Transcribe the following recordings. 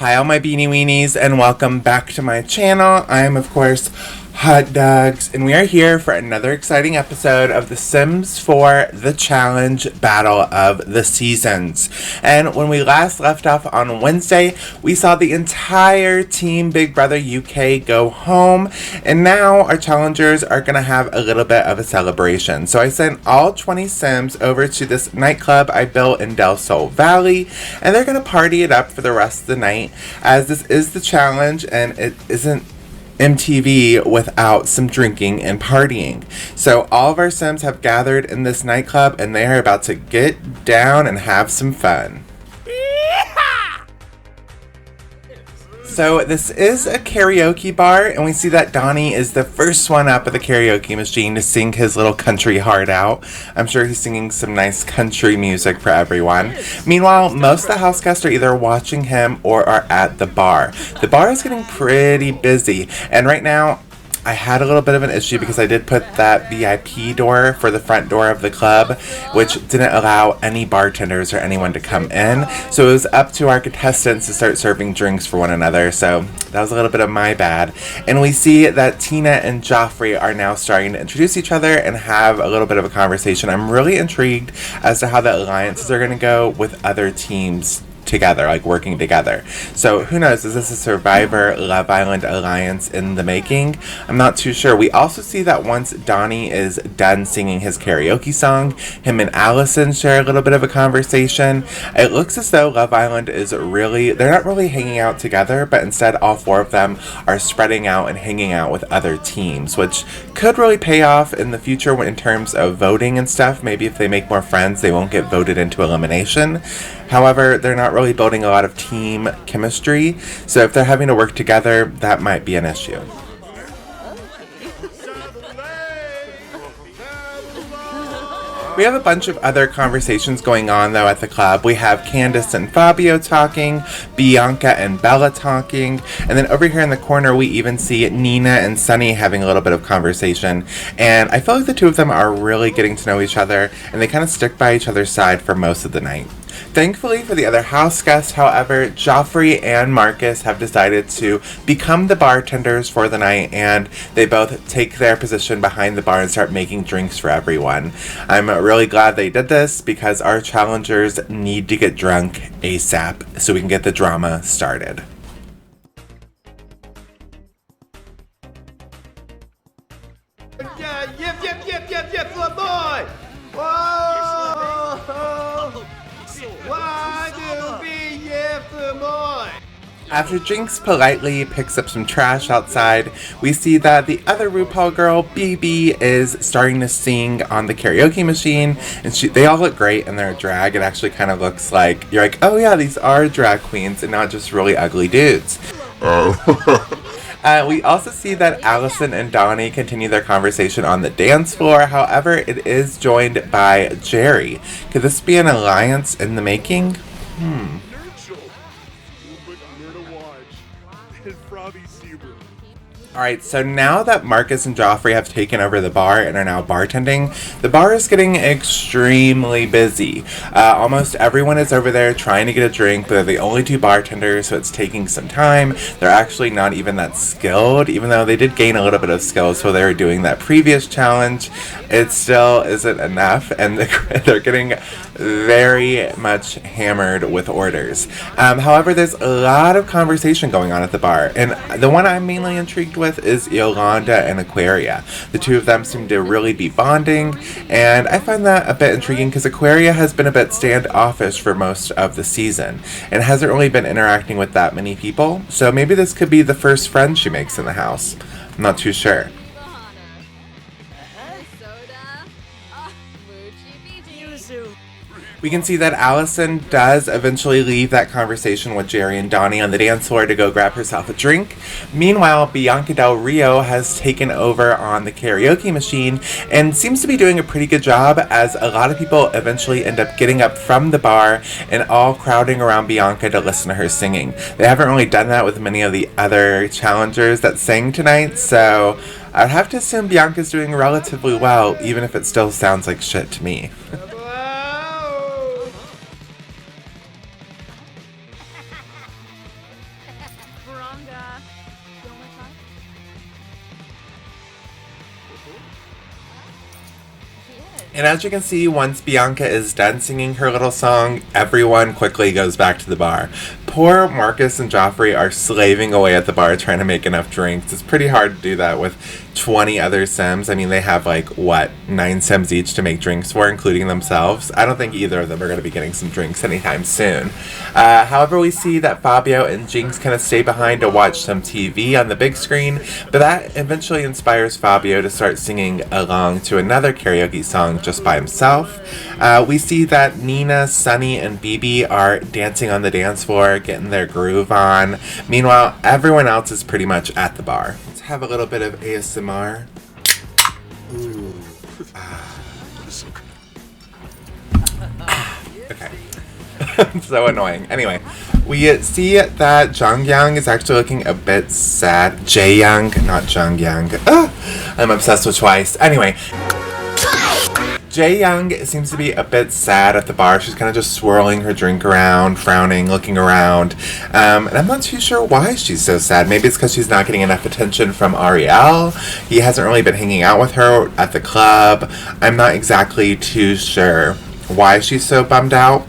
Hi all my beanie weenies and welcome back to my channel. I am of course Hot Dogs and we are here for another exciting episode of The Sims 4 The Challenge Battle of the Seasons. And when we last left off on Wednesday, we saw the entire Team Big Brother UK go home, and now our challengers are going to have a little bit of a celebration. So I sent all 20 Sims over to this nightclub I built in Del Sol Valley, and they're going to party it up for the rest of the night, as this is the challenge and it isn't MTV without some drinking and partying. So all of our Sims have gathered in this nightclub and they are about to get down and have some fun. So this is a karaoke bar, and we see that Donnie is the first one up at the karaoke machine to sing his little country heart out. I'm sure he's singing some nice country music for everyone. Meanwhile, most of the house guests are either watching him or are at the bar. The bar is getting pretty busy, and right now I had a little bit of an issue because I did put that VIP door for the front door of the club, which didn't allow any bartenders or anyone to come in. So it was up to our contestants to start serving drinks for one another. So that was a little bit of my bad. And we see that Tina and Joffrey are now starting to introduce each other and have a little bit of a conversation. I'm really intrigued as to how the alliances are going to go with other teams together, like working together. So who knows, is this a Survivor Love Island alliance in the making? I'm not too sure. We also see that once Donnie is done singing his karaoke song, him and Allison share a little bit of a conversation. It looks as though Love Island is they're not really hanging out together, but instead all four of them are spreading out and hanging out with other teams, which could really pay off in the future in terms of voting and stuff. Maybe if they make more friends, they won't get voted into elimination. However, they're not really building a lot of team chemistry, so if they're having to work together, that might be an issue. We have a bunch of other conversations going on though at the club. We have Candace and Fabio talking, Bianca and Bella talking, and then over here in the corner we even see Nina and Sunny having a little bit of conversation, and I feel like the two of them are really getting to know each other and they kind of stick by each other's side for most of the night. Thankfully for the other house guests, however, Joffrey and Marcus have decided to become the bartenders for the night, and they both take their position behind the bar and start making drinks for everyone. I'm really glad they did this because our challengers need to get drunk ASAP so we can get the drama started. Yep, little boy! Whoa! After Jinx politely picks up some trash outside, we see that the other RuPaul girl, BB, is starting to sing on the karaoke machine, and they all look great in their drag. It actually kind of looks like, you're like, oh yeah, these are drag queens and not just really ugly dudes. We also see that Allison and Donnie continue their conversation on the dance floor. However, it is joined by Jerry. Could this be an alliance in the making? Alright, so now that Marcus and Joffrey have taken over the bar and are now bartending, the bar is getting extremely busy. Almost everyone is over there trying to get a drink, but they're the only two bartenders, so it's taking some time. They're actually not even that skilled, even though they did gain a little bit of skills while they were doing that previous challenge. It still isn't enough, and they're getting very much hammered with orders. However, there's a lot of conversation going on at the bar, and the one I'm mainly intrigued with is Yolanda and Aquaria. The two of them seem to really be bonding, and I find that a bit intriguing because Aquaria has been a bit standoffish for most of the season and hasn't really been interacting with that many people, so maybe this could be the first friend she makes in the house. I'm not too sure. We can see that Allison does eventually leave that conversation with Jerry and Donnie on the dance floor to go grab herself a drink. Meanwhile, Bianca Del Rio has taken over on the karaoke machine and seems to be doing a pretty good job, as a lot of people eventually end up getting up from the bar and all crowding around Bianca to listen to her singing. They haven't really done that with many of the other challengers that sang tonight, so I'd have to assume Bianca's doing relatively well, even if it still sounds like shit to me. And as you can see, once Bianca is done singing her little song, everyone quickly goes back to the bar. Poor Marcus and Joffrey are slaving away at the bar trying to make enough drinks. It's pretty hard to do that with 20 other Sims. I mean, they have 9 Sims each to make drinks for, including themselves. I don't think either of them are going to be getting some drinks anytime soon. However, we see that Fabio and Jinx kind of stay behind to watch some TV on the big screen, but that eventually inspires Fabio to start singing along to another karaoke song just by himself. We see that Nina, Sunny, and Bibi are dancing on the dance floor, getting their groove on. Meanwhile, everyone else is pretty much at the bar. Let's have a little bit of ASMR. Ooh. Okay. So annoying. Anyway, we see that Jongyang is actually looking a bit sad. Jaeyoung, not Jongyang. I'm obsessed with twice. Anyway, Jaeyoung seems to be a bit sad at the bar. She's kind of just swirling her drink around, frowning, looking around. And I'm not too sure why she's so sad. Maybe it's because she's not getting enough attention from Ariel. He hasn't really been hanging out with her at the club. I'm not exactly too sure why she's so bummed out.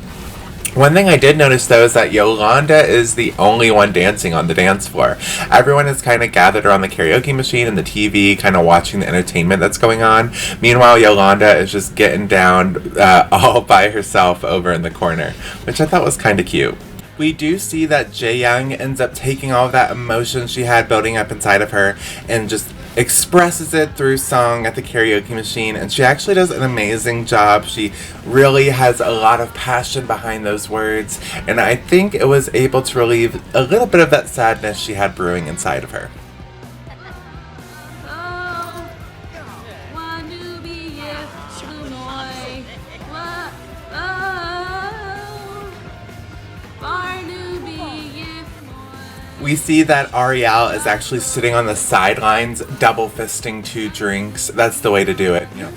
One thing I did notice, though, is that Yolanda is the only one dancing on the dance floor. Everyone is kind of gathered around the karaoke machine and the TV, kind of watching the entertainment that's going on. Meanwhile, Yolanda is just getting down all by herself over in the corner, which I thought was kind of cute. We do see that Jaeyoung ends up taking all of that emotion she had building up inside of her and just expresses it through song at the karaoke machine, and she actually does an amazing job. She really has a lot of passion behind those words, and I think it was able to relieve a little bit of that sadness she had brewing inside of her. We see that Ariel is actually sitting on the sidelines, double fisting 2 drinks. That's the way to do it, you know.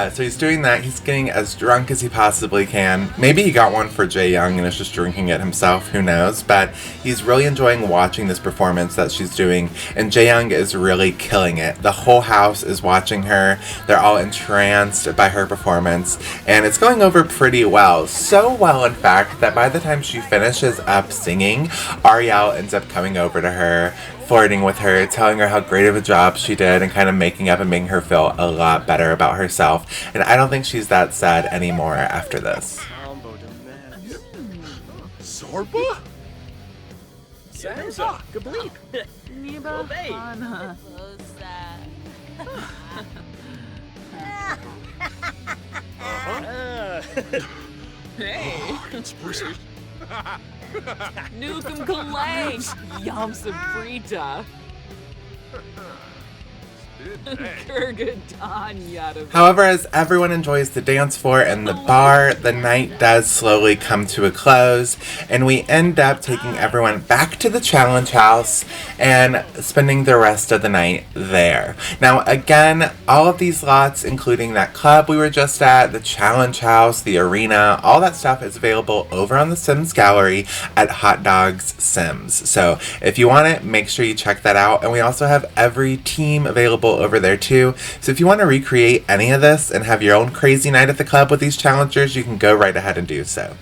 So he's doing that. He's getting as drunk as he possibly can. Maybe he got one for Jaeyoung and is just drinking it himself. Who knows? But he's really enjoying watching this performance that she's doing. And Jaeyoung is really killing it. The whole house is watching her. They're all entranced by her performance. And it's going over pretty well. So well, in fact, that by the time she finishes up singing, Ariel ends up coming over to her, flirting with her, telling her how great of a job she did, and kind of making up and making her feel a lot better about herself. And I don't think she's that sad anymore after this. Zorba? Samsa, Kableep. Niba Hana. Hey. Conspiracy. Nukem Kalay. Yamsa Frita. However, as everyone enjoys the dance floor and the bar, the night does slowly come to a close, and we end up taking everyone back to the challenge house and spending the rest of the night there. Now, again, all of these lots, including that club we were just at, the challenge house, the arena, all that stuff is available over on the Sims gallery at HotdogsSims. So if you want it, make sure you check that out. And we also have every team available over there too. So if you want to recreate any of this and have your own crazy night at the club with these challengers, you can go right ahead and do so.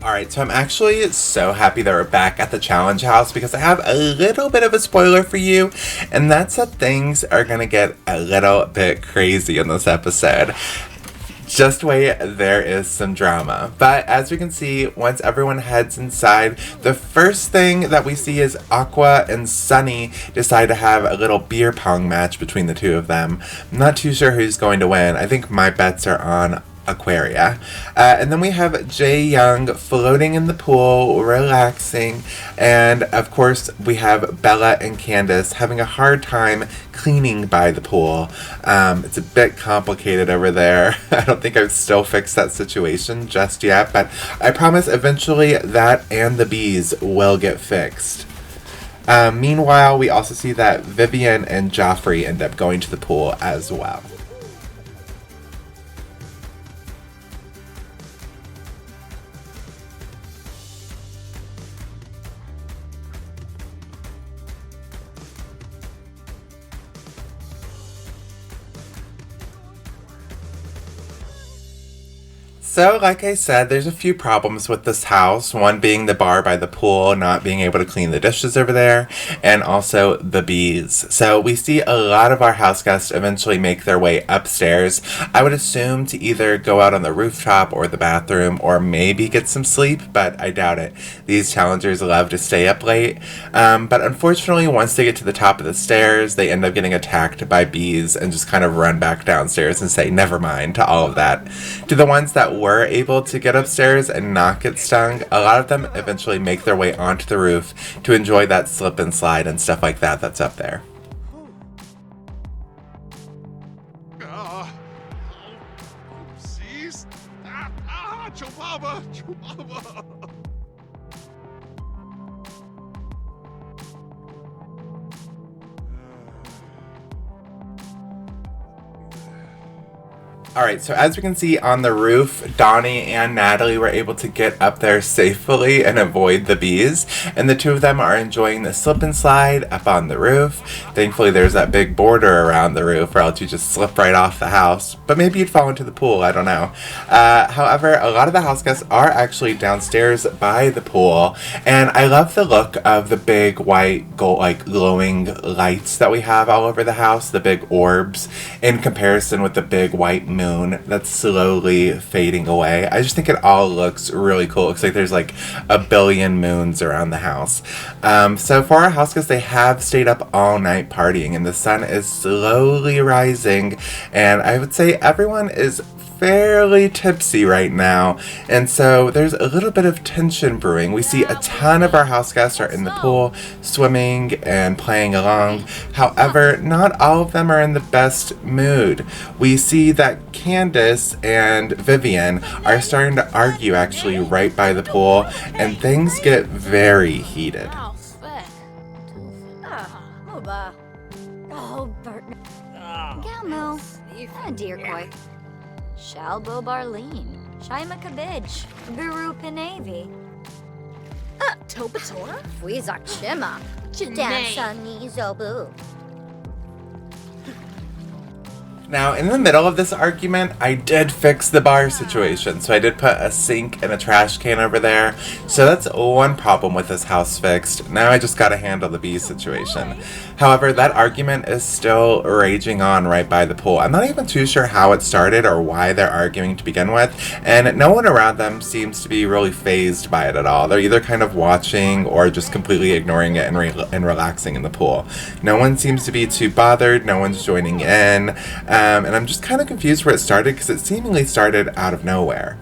Alright, so I'm actually so happy that we're back at the challenge house because I have a little bit of a spoiler for you, and that's that things are gonna get a little bit crazy in this episode. Just wait, there is some drama. But as we can see, once everyone heads inside, the first thing that we see is Aqua and Sunny decide to have a little beer pong match between the two of them. I'm not too sure who's going to win. I think my bets are on Aquaria. And then we have Jae Young floating in the pool, relaxing, and of course we have Bella and Candace having a hard time cleaning by the pool. It's a bit complicated over there. I don't think I've still fixed that situation just yet, but I promise eventually that and the bees will get fixed. Meanwhile, we also see that Vivian and Joffrey end up going to the pool as well. So, like I said, there's a few problems with this house. One being the bar by the pool, not being able to clean the dishes over there, and also the bees. So we see a lot of our house guests eventually make their way upstairs. I would assume to either go out on the rooftop or the bathroom, or maybe get some sleep, but I doubt it. These challengers love to stay up late. But unfortunately, once they get to the top of the stairs, they end up getting attacked by bees and just kind of run back downstairs and say never mind to all of that. To the ones that were able to get upstairs and not get stung, a lot of them eventually make their way onto the roof to enjoy that slip and slide and stuff like that that's up there. Oopsies. Chubaba. Alright, so as we can see on the roof, Donnie and Natalie were able to get up there safely and avoid the bees, and the two of them are enjoying the slip and slide up on the roof. Thankfully there's that big border around the roof, or else you just slip right off the house, but maybe you'd fall into the pool, I don't know. However, a lot of the house guests are actually downstairs by the pool, and I love the look of the big white glowing lights that we have all over the house, the big orbs, in comparison with the big white moon that's slowly fading away. I just think it all looks really cool. It looks like there's like a billion moons around the house. So for our house guests, they have stayed up all night partying, and the sun is slowly rising, and I would say everyone is fairly tipsy right now, and so there's a little bit of tension brewing. We see a ton of our house guests are in the pool swimming and playing along. However, not all of them are in the best mood. We see that Candace and Vivian are starting to argue actually right by the pool, and things get very heated. Dear Koi. Shalbo Barleen, Shaima Kabij, Guru Pinavi. Tobatora? Fuizak Shima, Chidan Zobu. Now, in the middle of this argument, I did fix the bar situation. So I did put a sink and a trash can over there. So that's one problem with this house fixed. Now I just gotta handle the bee situation. However, that argument is still raging on right by the pool. I'm not even too sure how it started or why they're arguing to begin with. And no one around them seems to be really fazed by it at all. They're either kind of watching or just completely ignoring it and relaxing in the pool. No one seems to be too bothered. No one's joining in. And I'm just kind of confused where it started, because it seemingly started out of nowhere.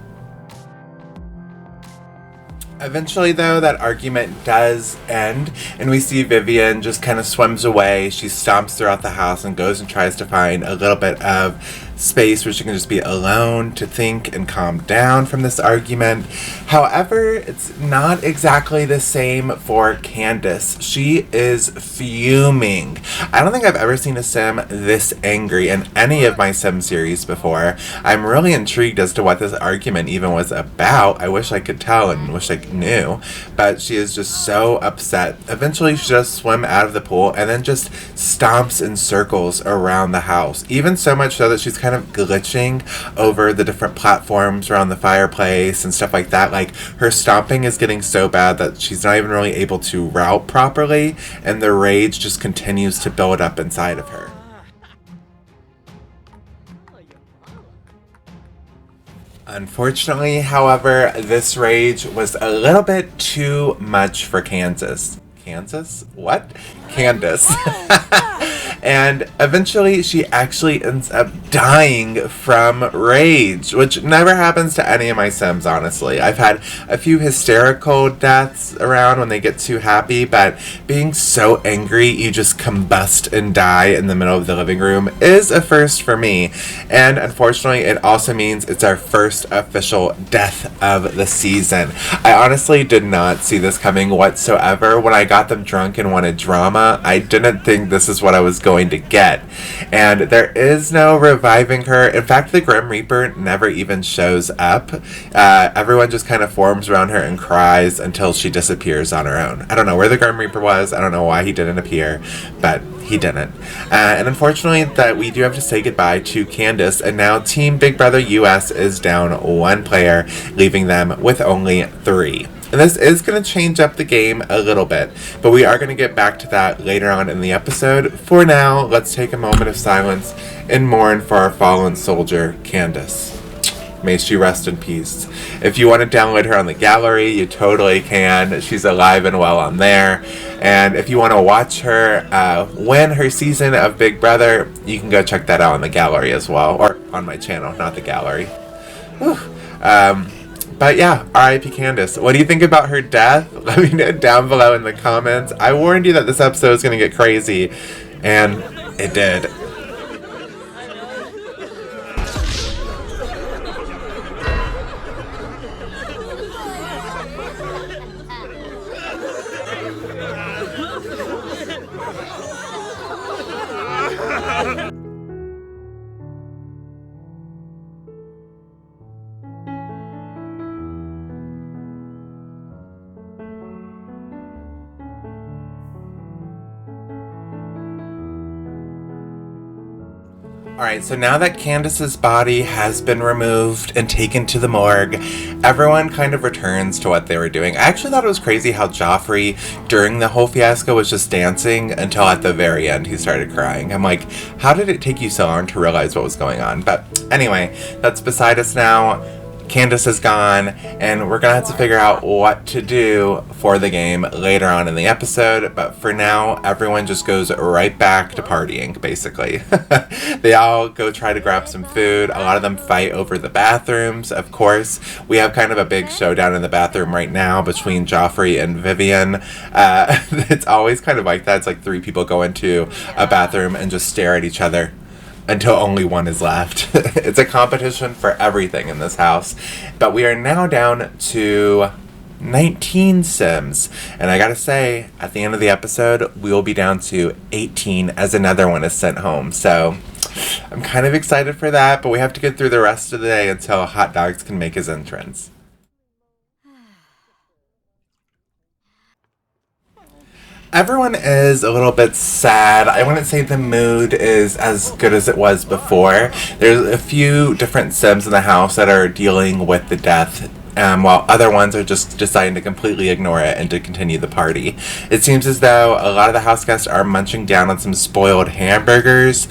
Eventually, though, that argument does end, and we see Vivian just kind of swims away. She stomps throughout the house and goes and tries to find a little bit of space where she can just be alone to think and calm down from this argument. However, it's not exactly the same for Candace. She is fuming. I don't think I've ever seen a sim this angry in any of my sim series before. I'm really intrigued as to what this argument even was about. I wish I could tell and wish I knew, but she is just so upset. Eventually she just swim out of the pool and then just stomps in circles around the house, even so much so that she's kind of glitching over the different platforms around the fireplace and stuff like that. Like, her stomping is getting so bad that she's not even really able to route properly, and the rage just continues to build up inside of her. Unfortunately, however, this rage was a little bit too much for Kansas. Kansas? What? Candace. And eventually she actually ends up dying from rage, which never happens to any of my Sims, honestly. I've had a few hysterical deaths around when they get too happy, but being so angry you just combust and die in the middle of the living room is a first for me. And unfortunately, it also means it's our first official death of the season. I honestly did not see this coming whatsoever. When I got them drunk and wanted drama, I didn't think this is what I was going to get. And there is no reviving her. In fact, the Grim Reaper never even shows up. Everyone just kind of forms around her and cries until she disappears on her own. I don't know where the Grim Reaper was. I don't know why he didn't appear, but he didn't. And unfortunately, that we do have to say goodbye to Candace, and now Team Big Brother US is down one player, leaving them with only 3. And this is going to change up the game a little bit, but we are going to get back to that later on in the episode. For now, let's take a moment of silence and mourn for our fallen soldier, Candace. May she rest in peace. If you want to download her on the gallery, you totally can. She's alive and well on there. And if you want to watch her win her season of Big Brother, you can go check that out on the gallery as well. Or on my channel, not the gallery. Whew. But yeah, R.I.P. Candace. What do you think about her death? Let me know down below in the comments. I warned you that this episode was going to get crazy, and it did. Alright, so now that Candace's body has been removed and taken to the morgue, everyone kind of returns to what they were doing. I actually thought it was crazy how Joffrey, during the whole fiasco, was just dancing until at the very end he started crying. I'm like, how did it take you so long to realize what was going on? But anyway, that's beside us now. Candace is gone, and we're gonna have to figure out what to do for the game later on in the episode, but for now, everyone just goes right back to partying, basically. They all go try to grab some food. A lot of them fight over the bathrooms, of course. We have kind of a big showdown in the bathroom right now between Joffrey and Vivian. It's always kind of like that. It's like 3 people go into a bathroom and just stare at each other until only one is left. It's a competition for everything in this house. But we are now down to 19 Sims. And I gotta say, at the end of the episode, we will be down to 18 as another one is sent home. So I'm kind of excited for that, but we have to get through the rest of the day until Hot Dogs can make his entrance. Everyone is a little bit sad. I wouldn't say the mood is as good as it was before. There's a few different Sims in the house that are dealing with the death, while other ones are just deciding to completely ignore it and to continue the party. It seems as though a lot of the house guests are munching down on some spoiled hamburgers.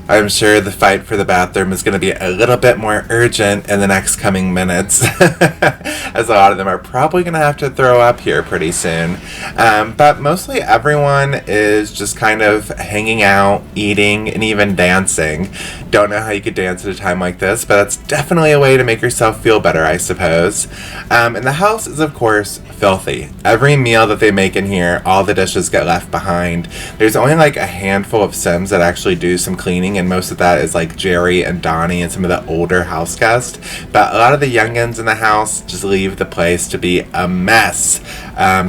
I'm sure the fight for the bathroom is going to be a little bit more urgent in the next coming minutes, as a lot of them are probably going to have to throw up here pretty soon. But mostly everyone is just kind of hanging out, eating, and even dancing. Don't know how you could dance at a time like this, but that's definitely a way to make yourself feel better, I suppose. And the house is, of course, filthy. Every meal that they make in here, all the dishes get left behind. There's only like a handful of Sims that actually do some cleaning, and most of that is like Jerry and Donnie and some of the older house guests. But a lot of the youngins in the house just leave the place to be a mess.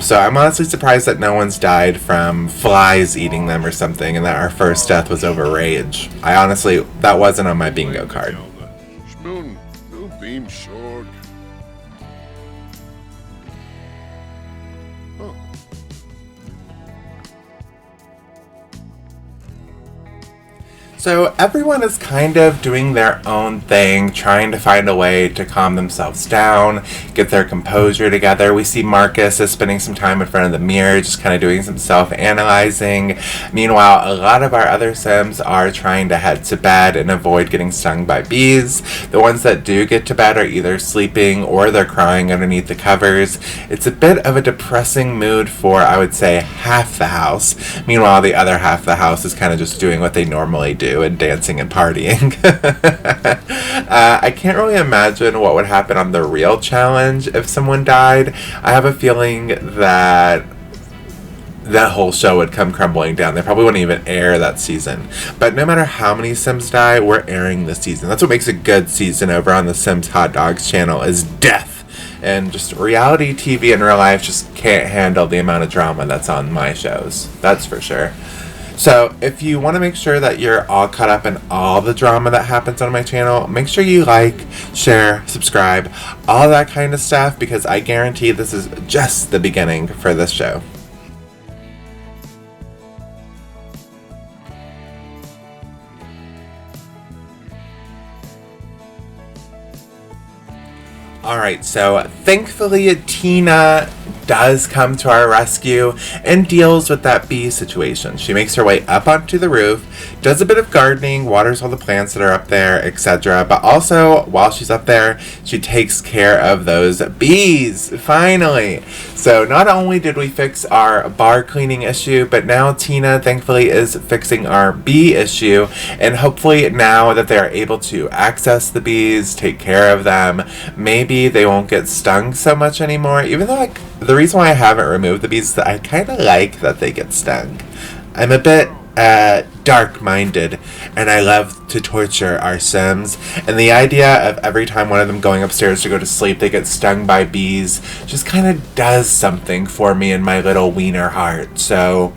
So I'm honestly surprised that no one's died from flies eating them or something, and that our first death was over rage. I honestly, that wasn't on my bingo card. Spoon, no beam short. So everyone is kind of doing their own thing, trying to find a way to calm themselves down, get their composure together. We see Marcus is spending some time in front of the mirror, just kind of doing some self-analyzing. Meanwhile, a lot of our other Sims are trying to head to bed and avoid getting stung by bees. The ones that do get to bed are either sleeping or they're crying underneath the covers. It's a bit of a depressing mood for, I would say, half the house. Meanwhile, the other half of the house is kind of just doing what they normally do and dancing and partying. I can't really imagine what would happen on the real challenge if someone died. I have a feeling that whole show would come crumbling down. They probably wouldn't even air that season. But no matter how many Sims die, we're airing this season. That's what makes a good season over on the Sims Hot Dogs channel, is death. And just reality TV in real life just can't handle the amount of drama that's on my shows. That's for sure. So if you want to make sure that you're all caught up in all the drama that happens on my channel, make sure you like, share, subscribe, all that kind of stuff, because I guarantee this is just the beginning for this show. Alright, so thankfully Tina does come to our rescue and deals with that bee situation. She makes her way up onto the roof, does a bit of gardening, waters all the plants that are up there, etc. But also, while she's up there, she takes care of those bees, finally. So not only did we fix our bar cleaning issue, but now Tina thankfully is fixing our bee issue, and hopefully now that they're able to access the bees, take care of them, maybe they won't get stung so much anymore, even though, like, the reason why I haven't removed the bees is that I kind of like that they get stung. I'm a bit dark-minded, and I love to torture our Sims, and the idea of every time one of them going upstairs to go to sleep they get stung by bees just kind of does something for me in my little wiener heart. So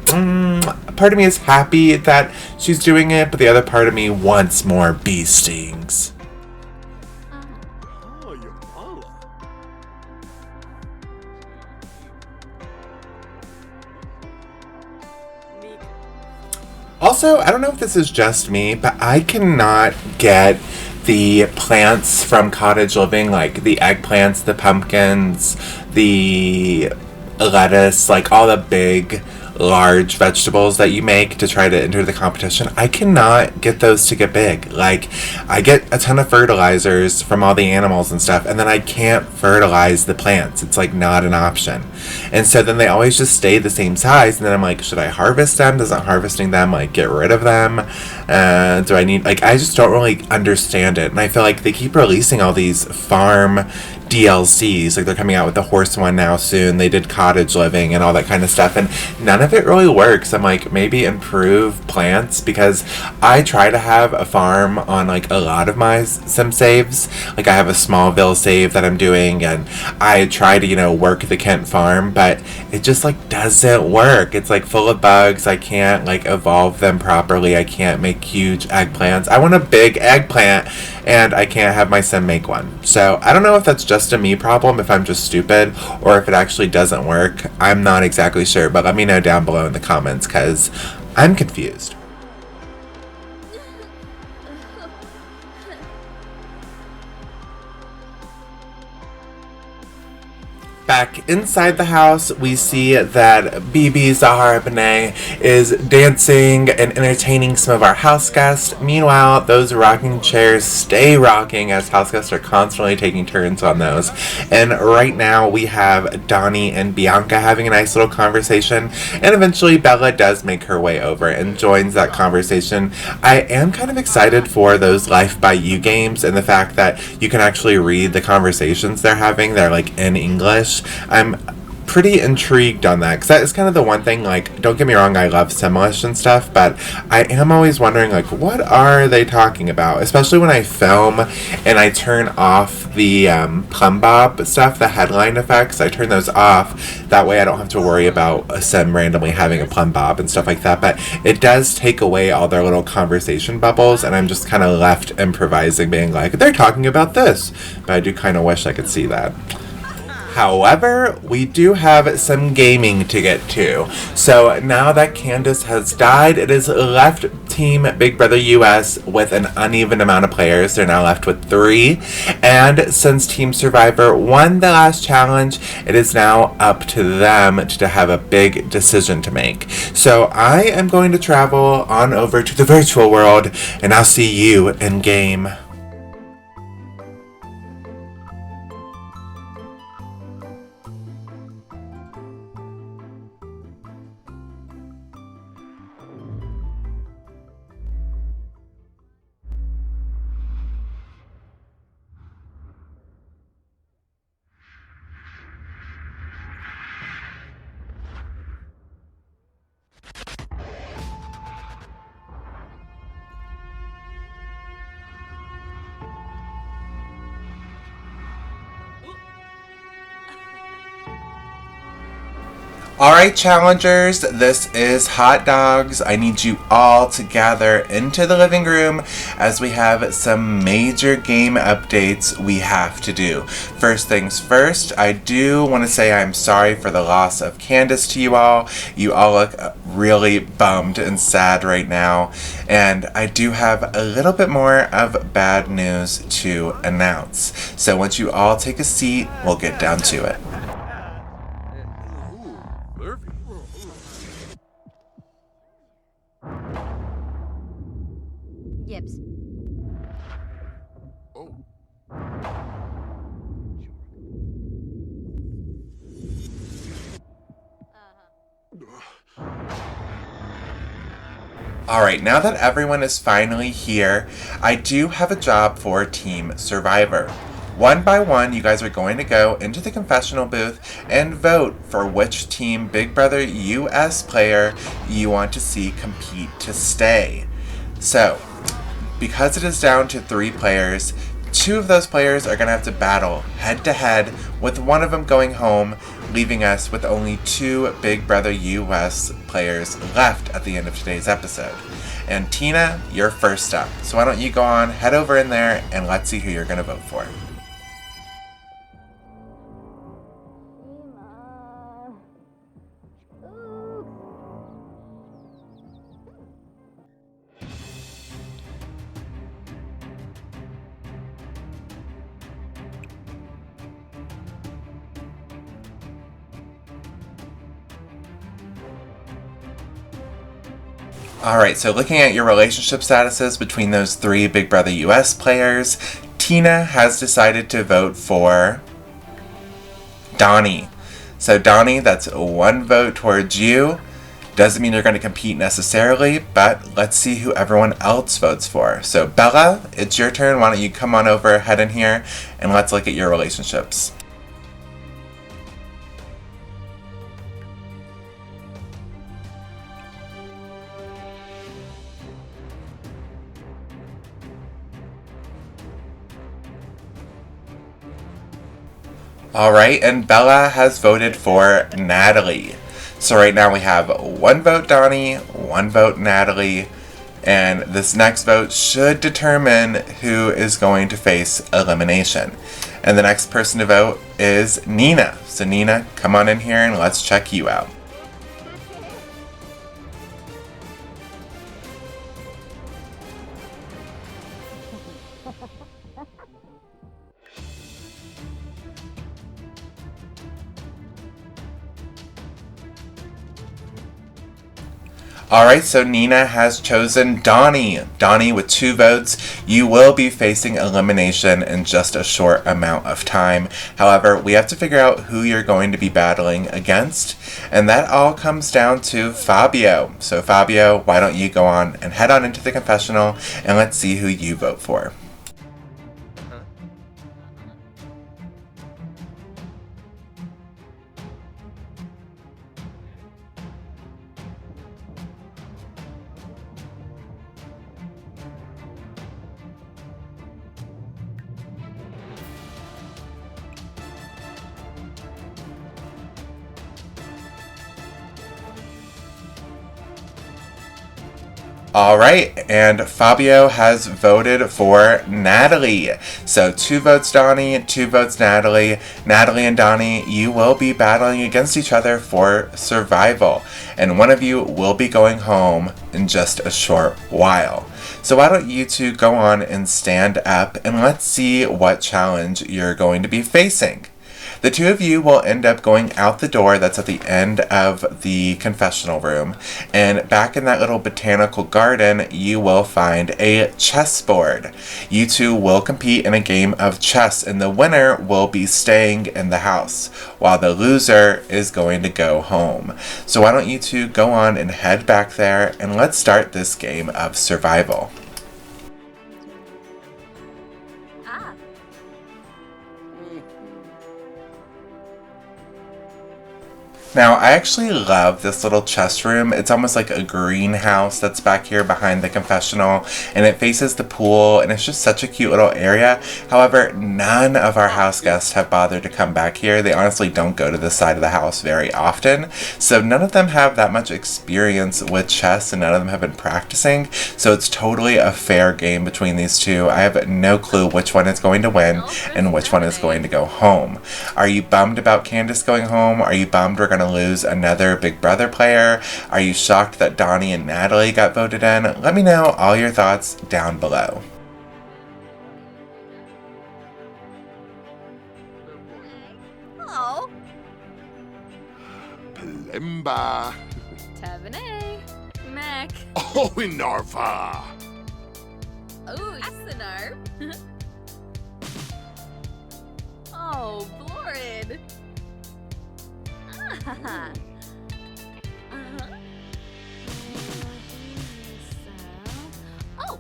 part of me is happy that she's doing it, but the other part of me wants more bee stings. Also, I don't know if this is just me, but I cannot get the plants from cottage living, like the eggplants, the pumpkins, the lettuce, like all the big, large vegetables that you make to try to enter the competition. I cannot get those to get big. Like, I get a ton of fertilizers from all the animals and stuff, and then I can't fertilize the plants. It's like not an option. And so then they always just stay the same size, and then I'm like, should I harvest them? Doesn't harvesting them like get rid of them? Do I need, like, I just don't really understand it. And I feel like they keep releasing all these farm DLCs, like they're coming out with the horse one now soon. They did cottage living and all that kind of stuff, and none of it really works. I'm like, maybe improve plants, because I try to have a farm on like a lot of my sim saves. Like I have a Smallville save that I'm doing, and I try to, you know, work the Kent farm, but it just like doesn't work. It's like full of bugs. I can't like evolve them properly. I can't make huge eggplants. I want a big eggplant, and I can't have my sim make one. So I don't know if that's just a me problem, if I'm just stupid, or if it actually doesn't work. I'm not exactly sure, but let me know down below in the comments, because I'm confused. Back inside the house, we see that Bibi Zahara Benet is dancing and entertaining some of our house guests. Meanwhile, those rocking chairs stay rocking as house guests are constantly taking turns on those. And right now, we have Donnie and Bianca having a nice little conversation. And eventually, Bella does make her way over and joins that conversation. I am kind of excited for those Life by You games and the fact that you can actually read the conversations they're having. They're like in English. I'm pretty intrigued on that, because that is kind of the one thing, like, don't get me wrong, I love Simlish and stuff, but I am always wondering, like, what are they talking about? Especially when I film and I turn off the plumb bob stuff, the headline effects, I turn those off. That way I don't have to worry about a sim randomly having a plumb bob and stuff like that, but it does take away all their little conversation bubbles, and I'm just kind of left improvising, being like, they're talking about this, but I do kind of wish I could see that. However, we do have some gaming to get to. So now that Candace has died, it has left Team Big Brother US with an uneven amount of players. They're now left with 3. And since Team Survivor won the last challenge, it is now up to them to have a big decision to make. So I am going to travel on over to the virtual world, and I'll see you in game. Alright, challengers, this is Hot Dogs. I need you all to gather into the living room as we have some major game updates we have to do. First things first, I do want to say I'm sorry for the loss of Candace to you all. You all look really bummed and sad right now, and I do have a little bit more of bad news to announce. So once you all take a seat, we'll get down to it. Yips. Alright, now that everyone is finally here, I do have a job for Team Survivor. One by one, you guys are going to go into the confessional booth and vote for which Team Big Brother US player you want to see compete to stay. So, because it is down to 3 players, 2 of those players are going to have to battle head-to-head, with one of them going home, leaving us with only 2 Big Brother US players left at the end of today's episode. And Tina, you're first up. So why don't you go on, head over in there, and let's see who you're going to vote for. Alright, so looking at your relationship statuses between those 3 Big Brother US players, Tina has decided to vote for Donnie. So Donnie, that's 1 vote towards you. Doesn't mean you're going to compete necessarily, but let's see who everyone else votes for. So Bella, it's your turn. Why don't you come on over, head in here, and let's look at your relationships. Alright, and Bella has voted for Natalie. So right now we have 1 vote Donnie, 1 vote Natalie, and this next vote should determine who is going to face elimination. And the next person to vote is Nina. So Nina, come on in here and let's check you out. Alright, so Nina has chosen Donnie. Donnie with 2 votes. You will be facing elimination in just a short amount of time. However, we have to figure out who you're going to be battling against. And that all comes down to Fabio. So Fabio, why don't you go on and head on into the confessional and let's see who you vote for. All right, and Fabio has voted for Natalie. So 2 votes Donnie, 2 votes Natalie. Natalie and Donnie, you will be battling against each other for survival. And one of you will be going home in just a short while. So why don't you two go on and stand up and let's see what challenge you're going to be facing. The 2 of you will end up going out the door that's at the end of the confessional room, and back in that little botanical garden, you will find a chessboard. You two will compete in a game of chess, and the winner will be staying in the house, while the loser is going to go home. So why don't you two go on and head back there, and let's start this game of survival. Now, I actually love this little chess room. It's almost like a greenhouse that's back here behind the confessional, and it faces the pool, and it's just such a cute little area. However, none of our house guests have bothered to come back here. They honestly don't go to this side of the house very often, so none of them have that much experience with chess, and none of them have been practicing, so it's totally a fair game between these two. I have no clue which one is going to win and which one is going to go home. Are you bummed about Candace going home? Are you bummed we're going to lose another Big Brother player? Are you shocked that Donnie and Natalie got voted in? Let me know all your thoughts down below. Oh. Plimba. Tavane. Mac. Oh, Narva. Oh, Asinarp. Oh, Blorid. Haha. Oh,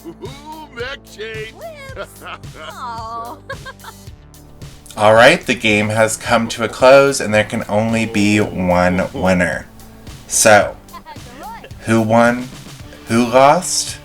Ooh, milkshake. Oh. All right, the game has come to a close, and there can only be one winner. So, who won? Who lost?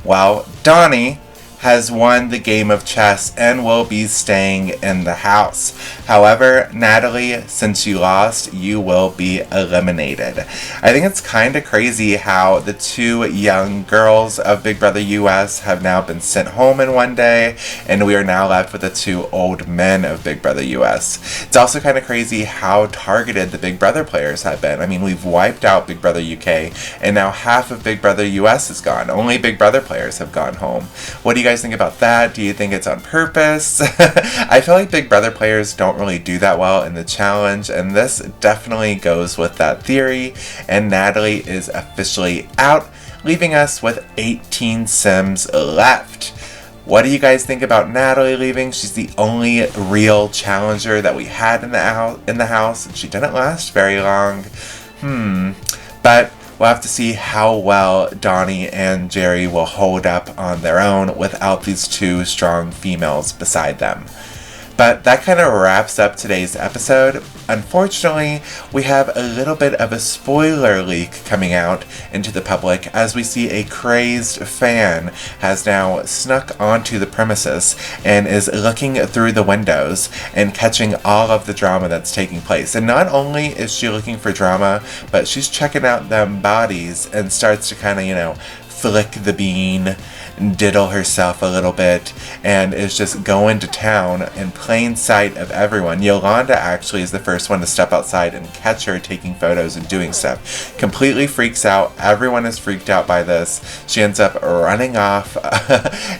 Well, Donnie has won the game of chess and will be staying in the house. However, Natalie, since you lost, you will be eliminated. I think it's kind of crazy how the 2 young girls of Big Brother US have now been sent home in one day, and we are now left with the 2 old men of Big Brother US. It's also kind of crazy how targeted the Big Brother players have been. I mean, we've wiped out Big Brother UK, and now half of Big Brother US is gone. Only Big Brother players have gone home. What do you guys think about that? Do you think it's on purpose? I feel like Big Brother players don't really do that well in the challenge, and this definitely goes with that theory, and Natalie is officially out, leaving us with 18 Sims left. What do you guys think about Natalie leaving? She's the only real challenger that we had in the house, and she didn't last very long. But we'll have to see how well Donnie and Jerry will hold up on their own without these 2 strong females beside them. But that kind of wraps up today's episode. Unfortunately, we have a little bit of a spoiler leak coming out into the public as we see a crazed fan has now snuck onto the premises and is looking through the windows and catching all of the drama that's taking place. And not only is she looking for drama, but she's checking out them bodies and starts to kind of, flick the bean, diddle herself a little bit, and is just going to town in plain sight of everyone. Yolanda actually is the first one to step outside and catch her taking photos and doing stuff. Completely freaks out. Everyone is freaked out by this. She ends up running off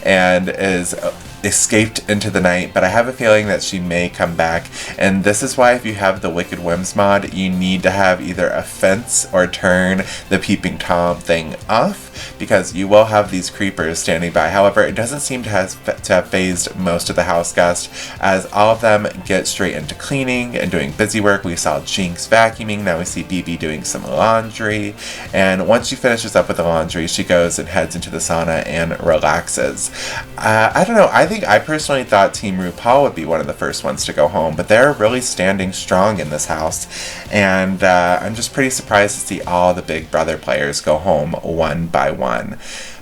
and is escaped into the night, but I have a feeling that she may come back, and this is why if you have the Wicked Whims mod, you need to have either a fence or turn the peeping Tom thing off, because you will have these creepers standing by. However, it doesn't seem to have phased most of the house guests, as all of them get straight into cleaning and doing busy work. We saw Jinx vacuuming, now we see BB doing some laundry, and once she finishes up with the laundry, she goes and heads into the sauna and relaxes. I don't know, I personally thought Team RuPaul would be one of the first ones to go home, but they're really standing strong in this house, and I'm just pretty surprised to see all the Big Brother players go home one by one.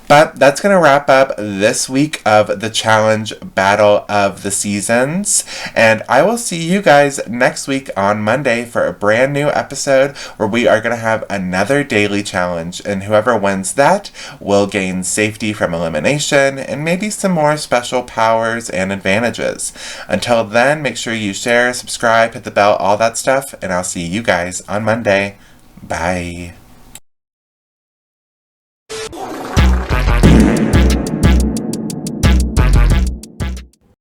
But that's going to wrap up this week of the challenge Battle of the Seasons. And I will see you guys next week on Monday for a brand new episode where we are going to have another daily challenge. And whoever wins that will gain safety from elimination and maybe some more special powers and advantages. Until then, make sure you share, subscribe, hit the bell, all that stuff. And I'll see you guys on Monday. Bye.